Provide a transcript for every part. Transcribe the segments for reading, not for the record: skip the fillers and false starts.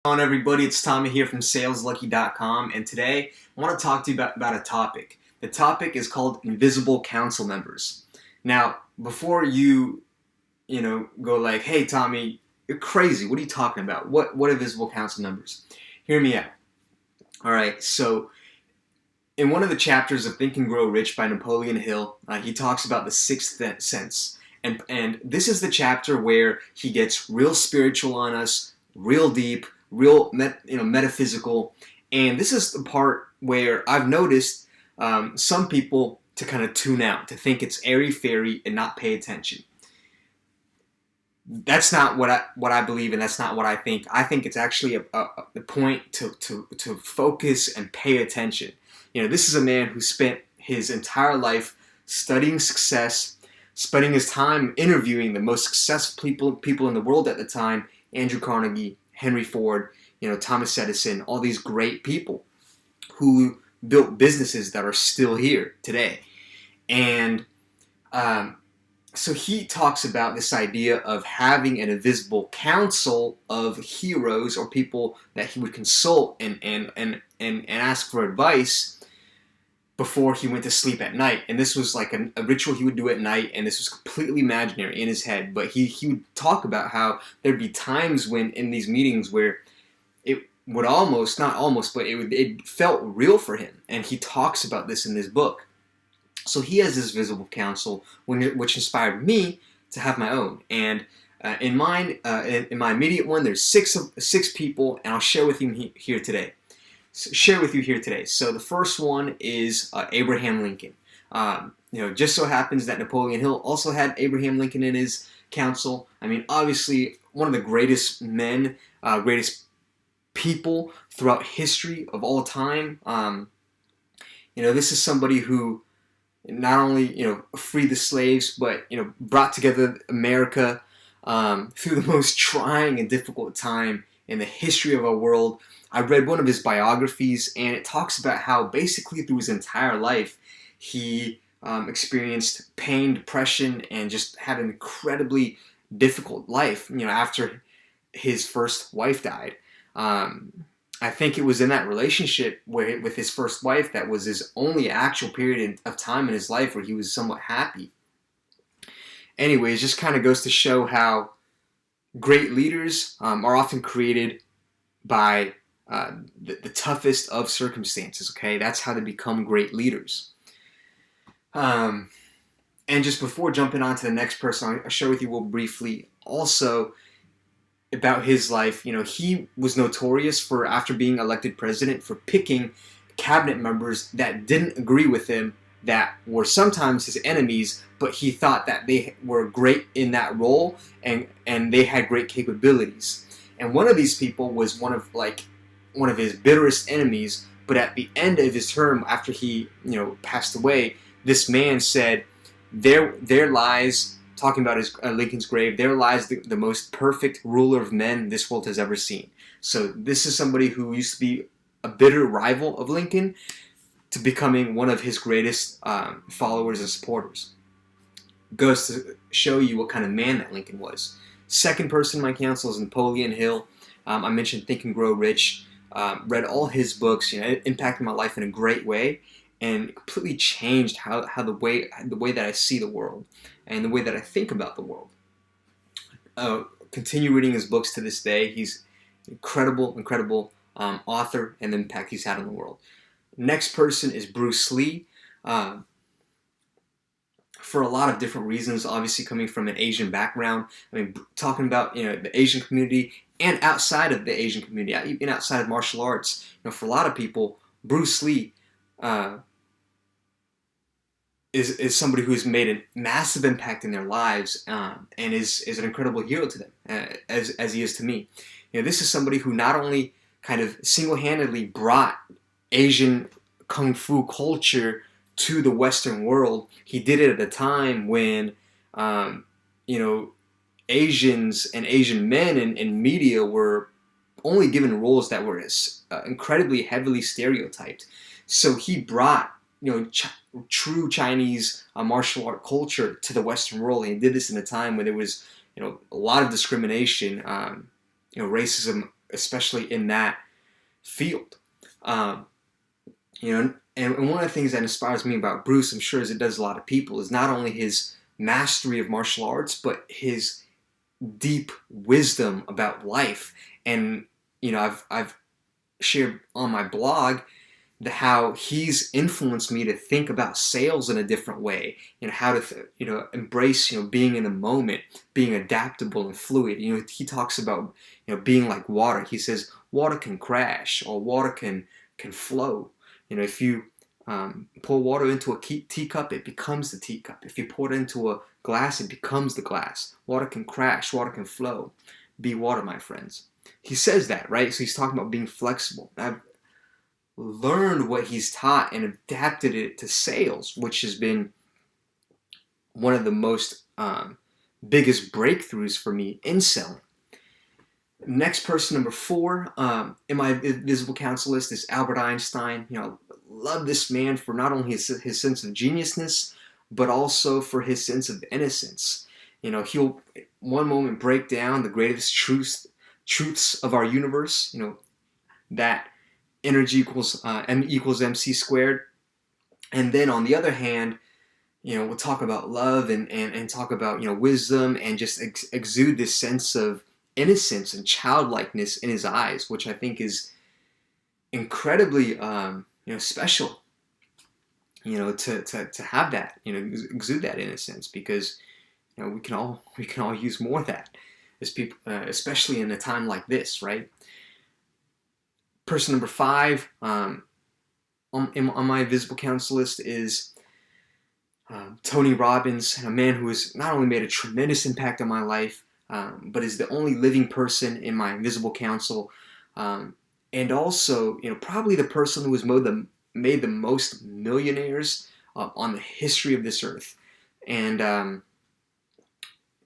Hello everybody, it's Tommy here from Saleslucky.com, and today I want to talk to you about a topic. The topic is called invisible council members. Now, before you go like, hey Tommy, you're crazy, what are you talking about? What invisible council members? Hear me out. Alright, so in one of the chapters of Think and Grow Rich by Napoleon Hill, he talks about the sixth sense. And this is the chapter where he gets real spiritual on us, real deep, real metaphysical, and this is the part where I've noticed some people to kind of tune out, to think it's airy-fairy and not pay attention. That's not what I believe, and that's not what I think. I think it's actually a point to focus and pay attention. This is a man who spent his entire life studying success, spending his time interviewing the most successful people in the world at the time: Andrew Carnegie, Henry Ford, Thomas Edison, all these great people who built businesses that are still here today. And so he talks about this idea of having an invisible council of heroes or people that he would consult and ask for advice before he went to sleep at night. And this was like a ritual he would do at night, and this was completely imaginary in his head. But he would talk about how there'd be times when in these meetings where it would almost, not almost, but it felt real for him. And he talks about this in this book. So he has this visible council, which inspired me to have my own. And in mine, in my immediate one, there's six people, and I'll share with you here today. So the first one is Abraham Lincoln. Just so happens that Napoleon Hill also had Abraham Lincoln in his council. I mean, obviously, one of the greatest men, greatest people throughout history of all time. This is somebody who not only freed the slaves, but brought together America through the most trying and difficult time in the history of our world. I read one of his biographies, and it talks about how basically through his entire life he experienced pain, depression, and just had an incredibly difficult life. After his first wife died. I think it was in that relationship with his first wife that was his only actual period of time in his life where he was somewhat happy. Anyways, just kind of goes to show how great leaders are often created by the toughest of circumstances. Okay, that's how they become great leaders. And just before jumping on to the next person, I'll share with you real briefly also about his life. He was notorious for, after being elected president, for picking cabinet members that didn't agree with him, that were sometimes his enemies, but he thought that they were great in that role and they had great capabilities. And one of these people was one of his bitterest enemies, but at the end of his term, after he passed away, this man said, there lies, talking about his Lincoln's grave, there lies the most perfect ruler of men this world has ever seen. So this is somebody who used to be a bitter rival of Lincoln to becoming one of his greatest followers and supporters. Goes to show you what kind of man that Lincoln was. Second person in my council is Napoleon Hill. I mentioned Think and Grow Rich. Read all his books. It impacted my life in a great way, and completely changed how the way that I see the world and the way that I think about the world. Continue reading his books to this day. He's an incredible author, and the impact he's had on the world. Next person is Bruce Lee. For a lot of different reasons, obviously coming from an Asian background. I mean, talking about the Asian community and outside of the Asian community, even outside of martial arts. For a lot of people, Bruce Lee is somebody who has made a massive impact in their lives, and is an incredible hero to them, as he is to me. This is somebody who not only kind of single-handedly brought Asian kung fu culture to the Western world. He did it at a time when Asians and Asian men in media were only given roles that were incredibly heavily stereotyped. So he brought true Chinese martial art culture to the Western world, and he did this in a time when there was a lot of discrimination, racism especially in that field. You know, and one of the things that inspires me about Bruce, I'm sure as it does a lot of people, is not only his mastery of martial arts, but his deep wisdom about life. And you know, I've shared on my blog how he's influenced me to think about sales in a different way. You know, how to embrace being in the moment, being adaptable and fluid. You know, he talks about being like water. He says water can crash or water can flow. You know, if you pour water into a teacup, it becomes the teacup. If you pour it into a glass, it becomes the glass. Water can crash, water can flow. Be water, my friends. He says that, right? So he's talking about being flexible. I've learned what he's taught and adapted it to sales, which has been one of the most biggest breakthroughs for me in selling. Next person, number 4, in my visible counsel list is Albert Einstein. You know, love this man for not only his sense of geniusness, but also for his sense of innocence. You know, he'll one moment break down the greatest truths of our universe. You know, that energy equals M equals MC squared. And then on the other hand, you know, we'll talk about love and talk about, wisdom, and just exude this sense of innocence and childlikeness in his eyes, which I think is incredibly, special, to have that, exude that innocence, because, we can all use more of that as people, especially in a time like this, right? Person number 5 on my visible counsel list is Tony Robbins, a man who has not only made a tremendous impact on my life, but is the only living person in my visible counsel, and also, probably the person who has made the most millionaires on the history of this earth, and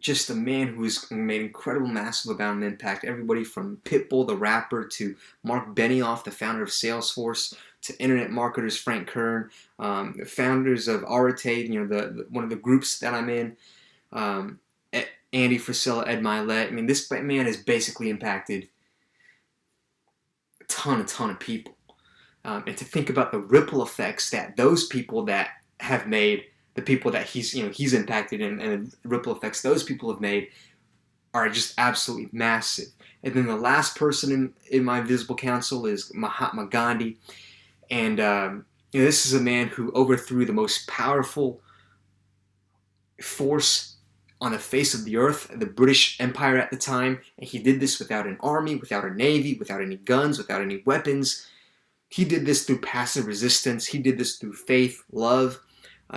just a man who has made incredible, massive amount of impact. Everybody from Pitbull, the rapper, to Mark Benioff, the founder of Salesforce, to internet marketers Frank Kern, the founders of Arete, one of the groups that I'm in, Andy Frisella, Ed Milet. I mean, this man has basically impacted a ton of people. And to think about the ripple effects that those people that have made, the people that he's impacted, and the ripple effects those people have made are just absolutely massive. And then the last person in my visible counsel is Mahatma Gandhi. And this is a man who overthrew the most powerful force on the face of the earth, the British Empire at the time. And he did this without an army, without a navy, without any guns, without any weapons. He did this through passive resistance. He did this through faith, love.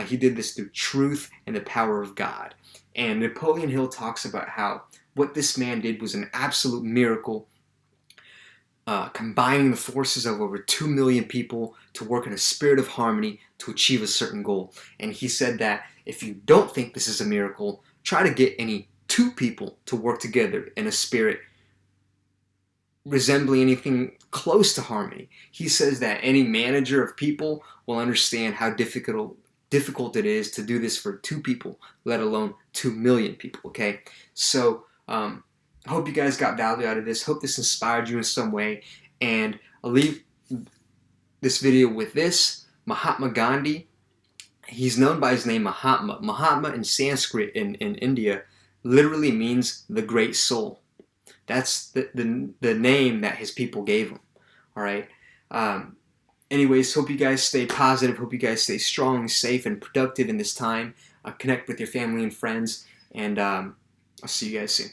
He did this through truth and the power of God. And Napoleon Hill talks about how what this man did was an absolute miracle, combining the forces of over 2 million people to work in a spirit of harmony to achieve a certain goal. And he said that if you don't think this is a miracle, try to get any 2 people to work together in a spirit resembling anything close to harmony. He says that any manager of people will understand how difficult it is to do this for 2 people, let alone 2 million people, okay? So, I hope you guys got value out of this. Hope this inspired you in some way. And I'll leave this video with this. Mahatma Gandhi, he's known by his name Mahatma. Mahatma in Sanskrit in India literally means the great soul. That's the name that his people gave him, all right? Anyways, hope you guys stay positive. Hope you guys stay strong, safe, and productive in this time. Connect with your family and friends. And I'll see you guys soon.